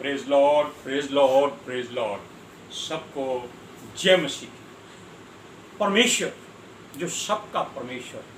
Praise Lord, praise Lord, praise Lord. सबको जय मसीह। परमेश्वर जो सबका परमेश्वर है,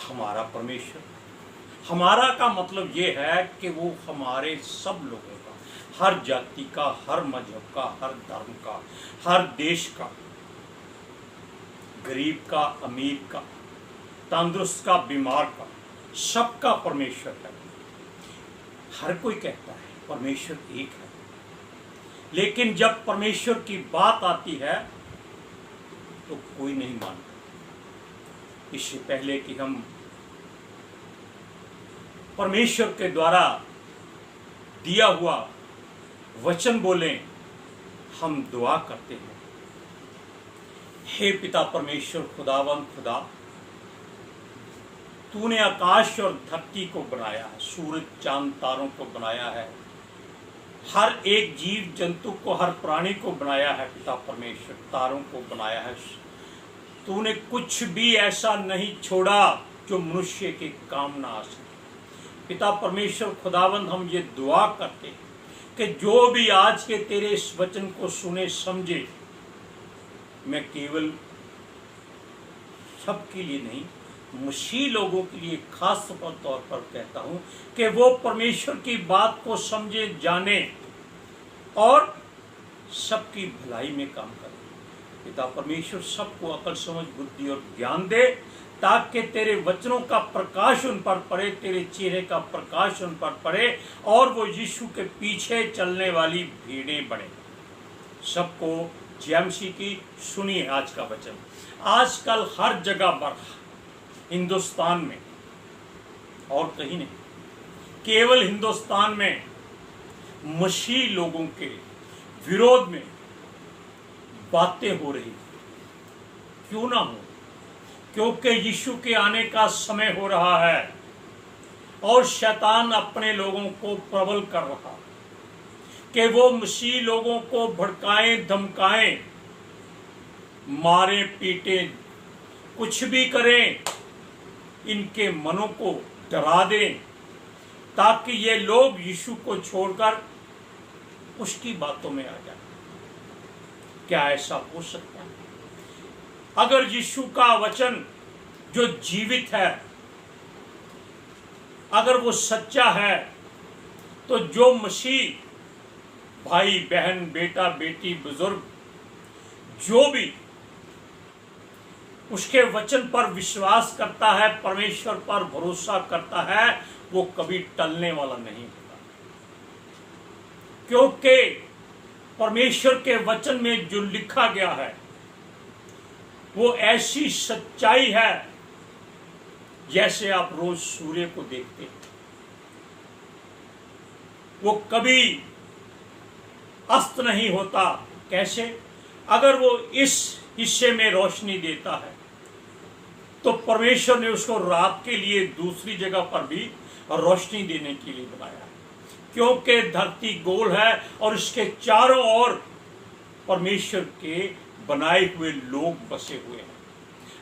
हमारा परमेश्वर। हमारा का मतलब ये है कि वो हमारे सब लोगों का, हर जाति का, हर मजहब का, हर धर्म का, हर देश का, गरीब का, अमीर का, तंदुरुस्त का, बीमार का, सबका परमेश्वर है। हर कोई कहता है परमेश्वर एक है, लेकिन जब परमेश्वर की बात आती है तो कोई नहीं मानता। इससे पहले कि हम परमेश्वर के द्वारा दिया हुआ वचन बोलें, हम दुआ करते हैं। हे पिता परमेश्वर, खुदावंद खुदा, तूने आकाश और धरती को बनाया है, सूरज चांद तारों को बनाया है, हर एक जीव जंतु को, हर प्राणी को बनाया है। पिता परमेश्वर, तारों को बनाया है। तूने कुछ भी ऐसा नहीं छोड़ा जो मनुष्य के काम ना आ सके। पिता परमेश्वर खुदावंद, हम ये दुआ करते हैं कि जो भी आज के तेरे इस वचन को सुने समझे, मैं केवल सबके लिए नहीं, मसीह लोगों के लिए खास तौर पर कहता हूं कि वो परमेश्वर की बात को समझे, जाने और सबकी भलाई में काम करें। पिता परमेश्वर सबको अकल, समझ, बुद्धि और ज्ञान दे, ताकि तेरे वचनों का प्रकाश उन पर पड़े, तेरे चेहरे का प्रकाश उन पर पड़े और वो यीशु के पीछे चलने वाली भीड़ें बने। सबको जय मसीह की। सुनिए आज का वचन। आजकल हर जगह पर, हिंदुस्तान में और कहीं नहीं, केवल हिंदुस्तान में मसीह लोगों के विरोध में बातें हो रही। क्यों ना हो? क्योंकि यीशु के आने का समय हो रहा है और शैतान अपने लोगों को प्रबल कर रहा कि वो मसीह लोगों को भड़काएं, धमकाएं, मारें, पीटें, कुछ भी करें, इनके मनों को डरा दें, ताकि ये लोग यीशु को छोड़कर उसकी बातों में आ जाएं। क्या ऐसा हो सकता है? अगर यीशु का वचन जो जीवित है, अगर वो सच्चा है, तो जो मसीह भाई, बहन, बेटा, बेटी, बुजुर्ग, जो भी उसके वचन पर विश्वास करता है, परमेश्वर पर भरोसा करता है, वो कभी टलने वाला नहीं होता। क्योंकि परमेश्वर के वचन में जो लिखा गया है वो ऐसी सच्चाई है, जैसे आप रोज सूर्य को देखते हैं, वो कभी अस्त नहीं होता। कैसे? अगर वो इस हिस्से में रोशनी देता है तो परमेश्वर ने उसको रात के लिए दूसरी जगह पर भी रोशनी देने के लिए बनाया है। क्योंकि धरती गोल है और इसके चारों ओर परमेश्वर के बनाए हुए लोग बसे हुए हैं।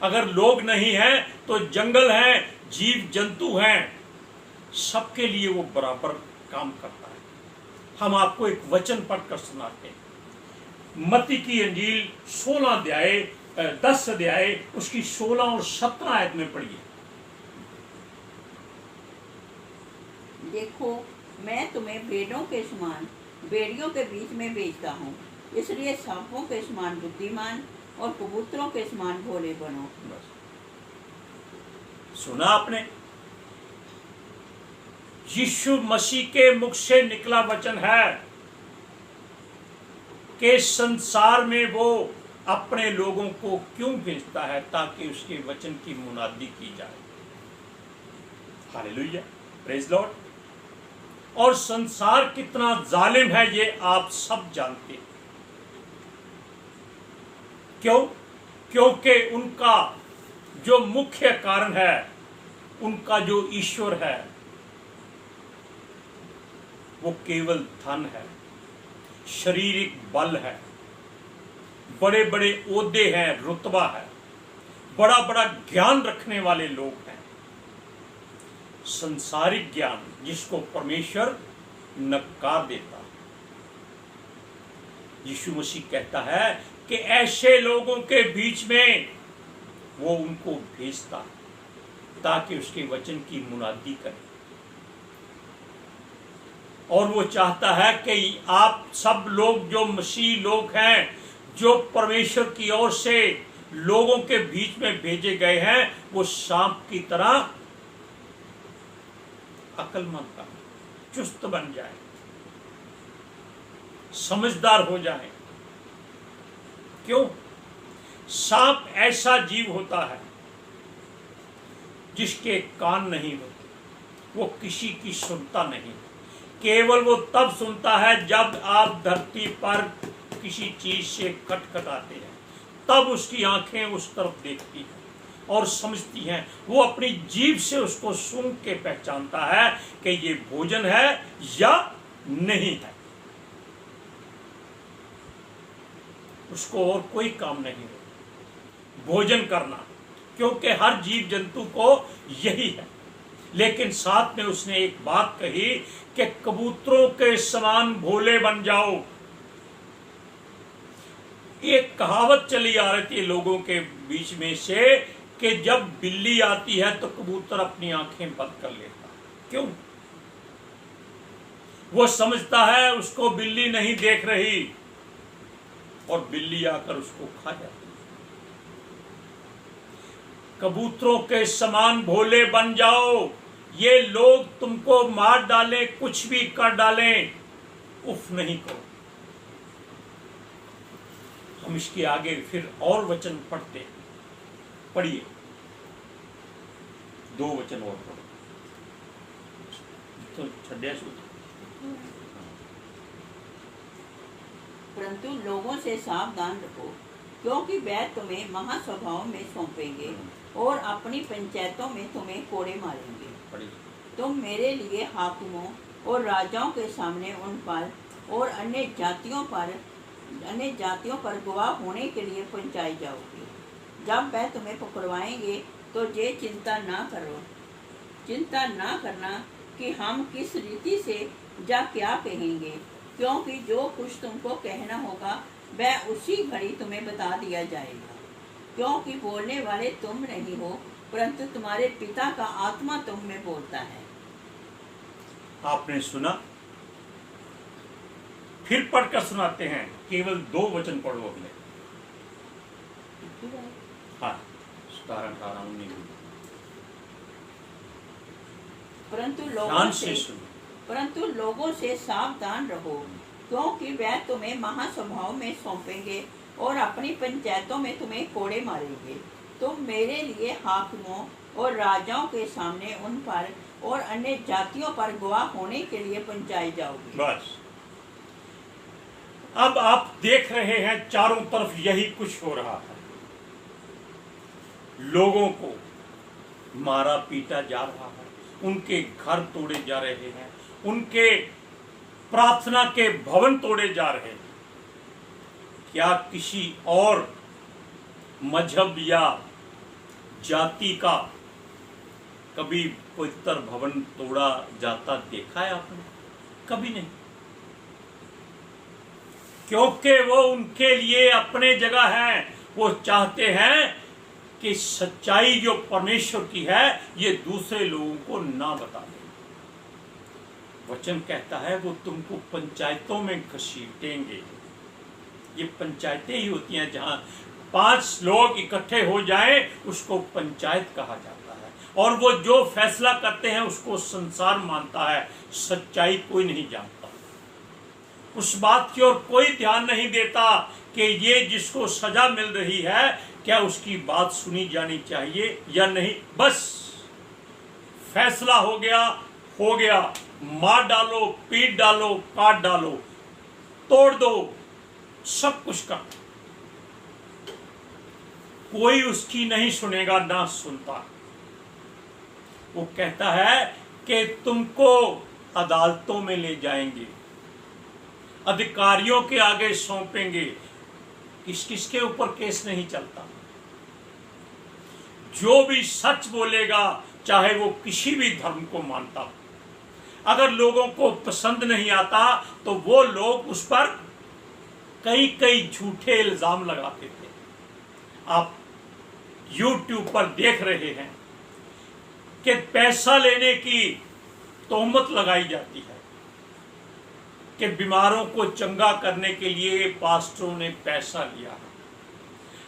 अगर लोग नहीं हैं तो जंगल है, जीव जंतु हैं, सबके लिए वो बराबर काम करता है। हम आपको एक वचन पढ़कर सुनाते हैं। मत्ती की अंजील 16 अध्याय 10 अध्याय उसकी 16 और 17 आयत में पढ़िए। देखो, मैं तुम्हें भेड़ों के समान भेड़ियों के बीच में भेजता हूँ, इसलिए सांपों के समान बुद्धिमान और कबूतरों के समान भोले बनो। सुना आपने? यीशु मसीह के मुख से निकला वचन है कि संसार में वो अपने लोगों को क्यों भेजता है, ताकि उसके वचन की मुनादी की जाए। Hallelujah, praise Lord. और संसार कितना जालिम है ये आप सब जानते हैं। क्यों? क्योंकि उनका जो मुख्य कारण है, उनका जो ईश्वर है, वो केवल धन है, शारीरिक बल है, बड़े बड़े ओहदे हैं, रुतबा है, बड़ा बड़ा ज्ञान रखने वाले लोग हैं। संसारिक ज्ञान जिसको परमेश्वर नकार देता। यीशु मसीह कहता है कि ऐसे लोगों के बीच में वो उनको भेजता ताकि उसके वचन की मुनादी करे। और वो चाहता है कि आप सब लोग जो मसीह लोग हैं, जो परमेश्वर की ओर से लोगों के बीच में भेजे गए हैं, वो सांप की तरह अक्लमंद बने, चुस्त बन जाए, समझदार हो जाए। क्यों? सांप ऐसा जीव होता है जिसके कान नहीं होते, वो किसी की सुनता नहीं, केवल वो तब सुनता है जब आप धरती पर किसी चीज से खटखटाते हैं, तब उसकी आंखें उस तरफ देखती हैं और समझती हैं। वो अपनी जीभ से उसको सूंघ के पहचानता है कि ये भोजन है या नहीं है। उसको और कोई काम नहीं है भोजन करना, क्योंकि हर जीव जंतु को यही है। लेकिन साथ में उसने एक बात कही कि कबूतरों के समान भोले बन जाओ। एक कहावत चली आ रही थी लोगों के बीच में से कि जब बिल्ली आती है तो कबूतर अपनी आंखें बंद कर लेता। क्यों? वो समझता है उसको बिल्ली नहीं देख रही और बिल्ली आकर उसको खा जाती। कबूतरों के समान भोले बन जाओ, ये लोग तुमको मार डालें, कुछ भी कर डालें, उफ नहीं करो। हम इसके आगे फिर और वचन पढ़ते हैं। पढ़िए, 2 वचन और पढ़ो तो छड्या सूत्र। परंतु लोगों से सावधान रहो, क्योंकि वह तुम्हें महासभाओं में सौंपेंगे और अपनी पंचायतों में तुम्हें कोड़े मारेंगे। तुम मेरे लिए हाकिमों और राजाओं के सामने उन पर और अन्य जातियों पर गवाह होने के लिए पहुंचाई जाओगे। जब वह तुम्हें पकड़वाएंगे तो ये चिंता ना करना कि हम किस रीति से या क्या कहेंगे, क्योंकि जो कुछ तुमको कहना होगा वह उसी घड़ी तुम्हें बता दिया जाएगा। क्योंकि बोलने वाले तुम नहीं हो, परंतु तुम्हारे पिता का आत्मा तुम में बोलता है। आपने सुना, फिर पढ़कर सुनाते हैं। केवल 2 वचन पढ़ो अगले। हाँ, 17, 18, 19। परंतु लोगों से सावधान रहो, क्योंकि वह तुम्हें महासभाओं में सौंपेंगे और अपनी पंचायतों में तुम्हें कोड़े मारेंगे। तुम मेरे लिए हाकिमों और राजाओं के सामने उन पर और अन्य जातियों पर गवाह होने के लिए पहुंचाए जाओगे। बस अब आप देख रहे हैं चारों तरफ यही कुछ हो रहा है। लोगों को मारा पीटा जा रहा है, उनके घर तोड़े जा रहे हैं, उनके प्रार्थना के भवन तोड़े जा रहे हैं। क्या किसी और मजहब या जाति का कभी पवित्र भवन तोड़ा जाता देखा है आपने? कभी नहीं, क्योंकि वो उनके लिए अपने जगह है। वो चाहते हैं कि सच्चाई जो परमेश्वर की है ये दूसरे लोगों को ना बता दे। वचन कहता है वो तुमको पंचायतों में घसीटेंगे। ये पंचायतें ही होती हैं जहां 5 लोग इकट्ठे हो जाएं, उसको पंचायत कहा जाता है। और वो जो फैसला करते हैं उसको संसार मानता है, सच्चाई कोई नहीं जानता। उस बात की ओर कोई ध्यान नहीं देता कि ये जिसको सजा मिल रही है क्या उसकी बात सुनी जानी चाहिए या नहीं। बस फैसला हो गया, मार डालो, पीट डालो, काट डालो, तोड़ दो, सब कुछ कर। कोई उसकी नहीं सुनेगा, ना सुनता। वो कहता है कि तुमको अदालतों में ले जाएंगे, अधिकारियों के आगे सौंपेंगे। किसके ऊपर केस नहीं चलता। जो भी सच बोलेगा, चाहे वो किसी भी धर्म को मानता हो, अगर लोगों को पसंद नहीं आता तो वो लोग उस पर कई कई झूठे इल्जाम लगाते थे। आप YouTube पर देख रहे हैं कि पैसा लेने की तोहमत लगाई जाती है कि बीमारों को चंगा करने के लिए पास्टरों ने पैसा लिया है।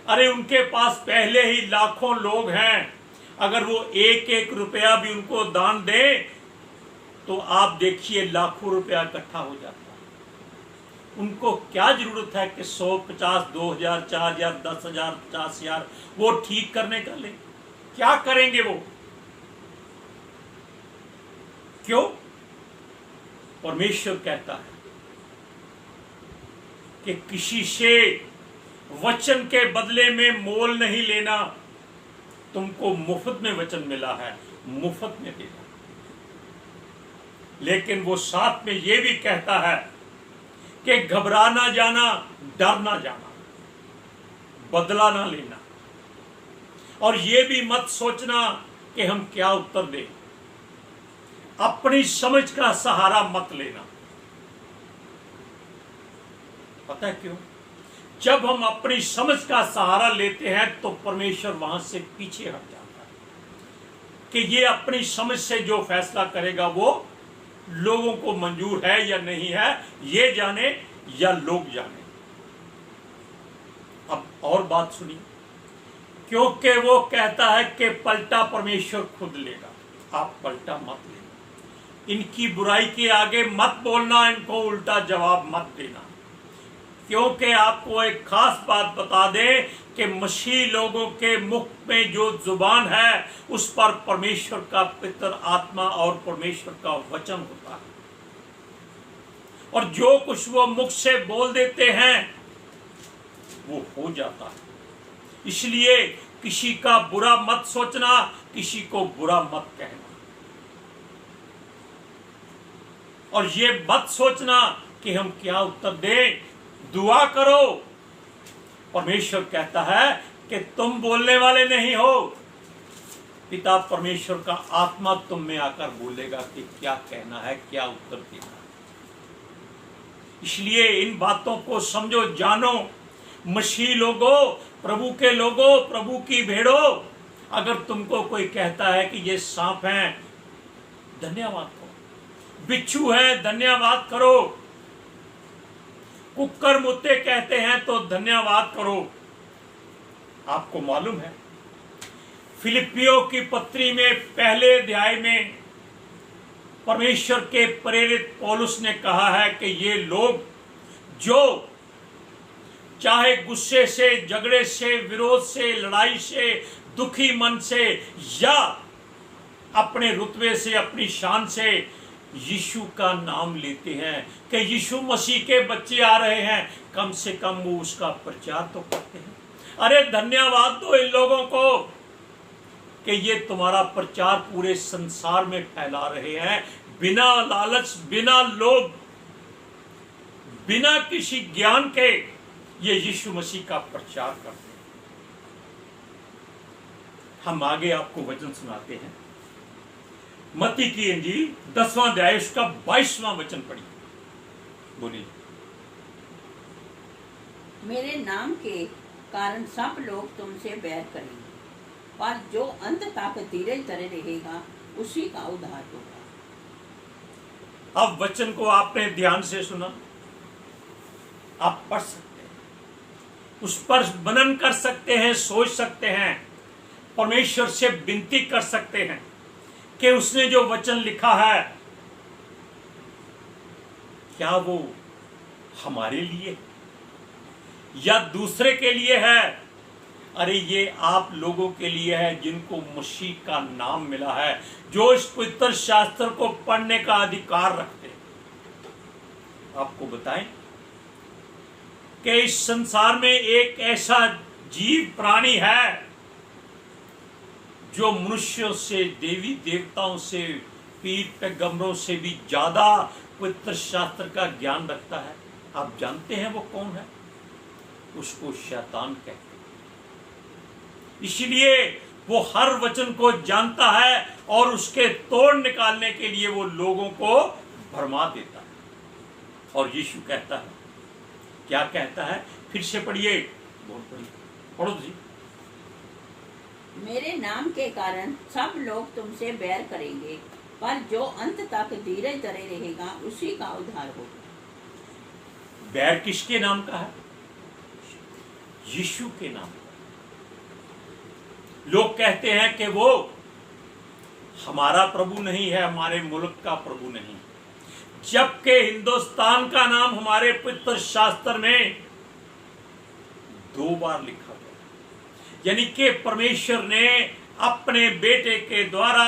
अरे उनके पास पहले ही लाखों लोग हैं, अगर वो एक एक रुपया भी उनको दान दे तो आप देखिए लाखों रुपया इकट्ठा हो जाता है। उनको क्या जरूरत है कि 100, 50, 2000, 4000, 10,000, 50,000 वो ठीक करने का ले? क्या करेंगे वो? क्यों? परमेश्वर कहता है कि किसी से वचन के बदले में मोल नहीं लेना। तुमको मुफ्त में वचन मिला है, मुफ्त में देना। लेकिन वो साथ में ये भी कहता है कि घबरा ना जाना, डर ना जाना, बदला ना लेना, और ये भी मत सोचना कि हम क्या उत्तर दें। अपनी समझ का सहारा मत लेना। पता है क्यों? जब हम अपनी समझ का सहारा लेते हैं तो परमेश्वर वहां से पीछे हट जाता है कि ये अपनी समझ से जो फैसला करेगा वो लोगों को मंजूर है या नहीं है, ये जाने या लोग जाने। अब और बात सुनिए, क्योंकि वो कहता है कि पलटा परमेश्वर खुद लेगा। आप पलटा मत लेना, इनकी बुराई के आगे मत बोलना, इनको उल्टा जवाब मत देना। क्योंकि आपको एक खास बात बता दें कि मसीह लोगों के मुख में जो जुबान है उस पर परमेश्वर का पवित्र आत्मा और परमेश्वर का वचन होता है, और जो कुछ वो मुख से बोल देते हैं वो हो जाता है। इसलिए किसी का बुरा मत सोचना, किसी को बुरा मत कहना, और ये मत सोचना कि हम क्या उत्तर दें। दुआ करो। परमेश्वर कहता है कि तुम बोलने वाले नहीं हो, पिता परमेश्वर का आत्मा तुम में आकर बोलेगा कि क्या कहना है, क्या उत्तर देना है। इसलिए इन बातों को समझो, जानो। मसीह लोगों, प्रभु के लोगों, प्रभु की भेड़ों, अगर तुमको कोई कहता है कि ये सांप है, धन्यवाद करो। बिच्छू है, धन्यवाद करो। कुक्कर मुत्ते कहते हैं तो धन्यवाद करो। आपको मालूम है फिलिपियों की पत्री में पहले अध्याय में परमेश्वर के प्रेरित पौलुस ने कहा है कि ये लोग जो चाहे गुस्से से, झगड़े से, विरोध से, लड़ाई से, दुखी मन से या अपने रुतबे से, अपनी शान से यीशु का नाम लेते हैं कि यीशु मसीह के बच्चे आ रहे हैं, कम से कम वो उसका प्रचार तो करते हैं। अरे धन्यवाद दो इन लोगों को कि ये तुम्हारा प्रचार पूरे संसार में फैला रहे हैं, बिना लालच, बिना लोभ, बिना किसी ज्ञान के ये यीशु मसीह का प्रचार करते हैं। हम आगे आपको वचन सुनाते हैं। मत्ती की इंजील 10वां अध्याय उसका 22वां वचन पढ़िए। बोलिए। मेरे नाम के कारण सब लोग तुमसे बैर करेंगे, पर जो अंत तक धीरज धरे रहेगा उसी का उद्धार होगा। अब वचन को आपने ध्यान से सुना, आप पढ़ सकते हैं, उस पर मनन कर सकते हैं, सोच सकते हैं, परमेश्वर से विनती कर सकते हैं कि उसने जो वचन लिखा है क्या वो हमारे लिए या दूसरे के लिए है। अरे ये आप लोगों के लिए है जिनको मसीह का नाम मिला है, जो इस पवित्र शास्त्र को पढ़ने का अधिकार रखते हैं। आपको बताएं कि इस संसार में एक ऐसा जीव प्राणी है जो मनुष्यों से, देवी देवताओं से, पीर पैगंबरों से भी ज्यादा पवित्र शास्त्र का ज्ञान रखता है। आप जानते हैं वो कौन है? उसको शैतान कहते हैं। इसलिए वो हर वचन को जानता है और उसके तोड़ निकालने के लिए वो लोगों को भरमा देता है। और यीशु कहता है, क्या कहता है? फिर से पढ़िए, बहुत पढ़िए, पढ़ो जी। मेरे नाम के कारण सब लोग तुमसे बैर करेंगे, पर जो अंत तक धीरज धरे रहेगा उसी का उद्धार होगा। बैर किसके नाम का है? यीशु के नाम का। लोग कहते हैं कि वो हमारा प्रभु नहीं है, हमारे मुल्क का प्रभु नहीं, जबकि हिंदुस्तान का नाम हमारे पवित्र शास्त्र में 2 बार लिखा गया। यानी कि परमेश्वर ने अपने बेटे के द्वारा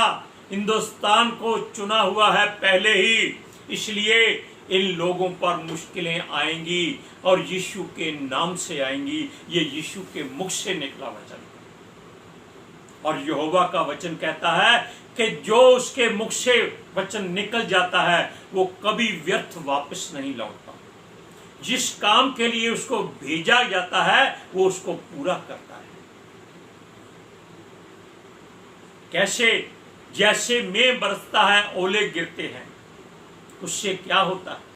हिंदुस्तान को चुना हुआ है पहले ही, इसलिए इन लोगों पर मुश्किलें आएंगी और यीशु के नाम से आएंगी। ये यीशु के मुख से निकला वचन, और यहोवा का वचन कहता है कि जो उसके मुख से वचन निकल जाता है वो कभी व्यर्थ वापस नहीं लौटता। जिस काम के लिए उसको भेजा जाता है वो उसको पूरा करता है। कैसे? जैसे मेघ बरसता है, ओले गिरते हैं, उससे क्या होता है?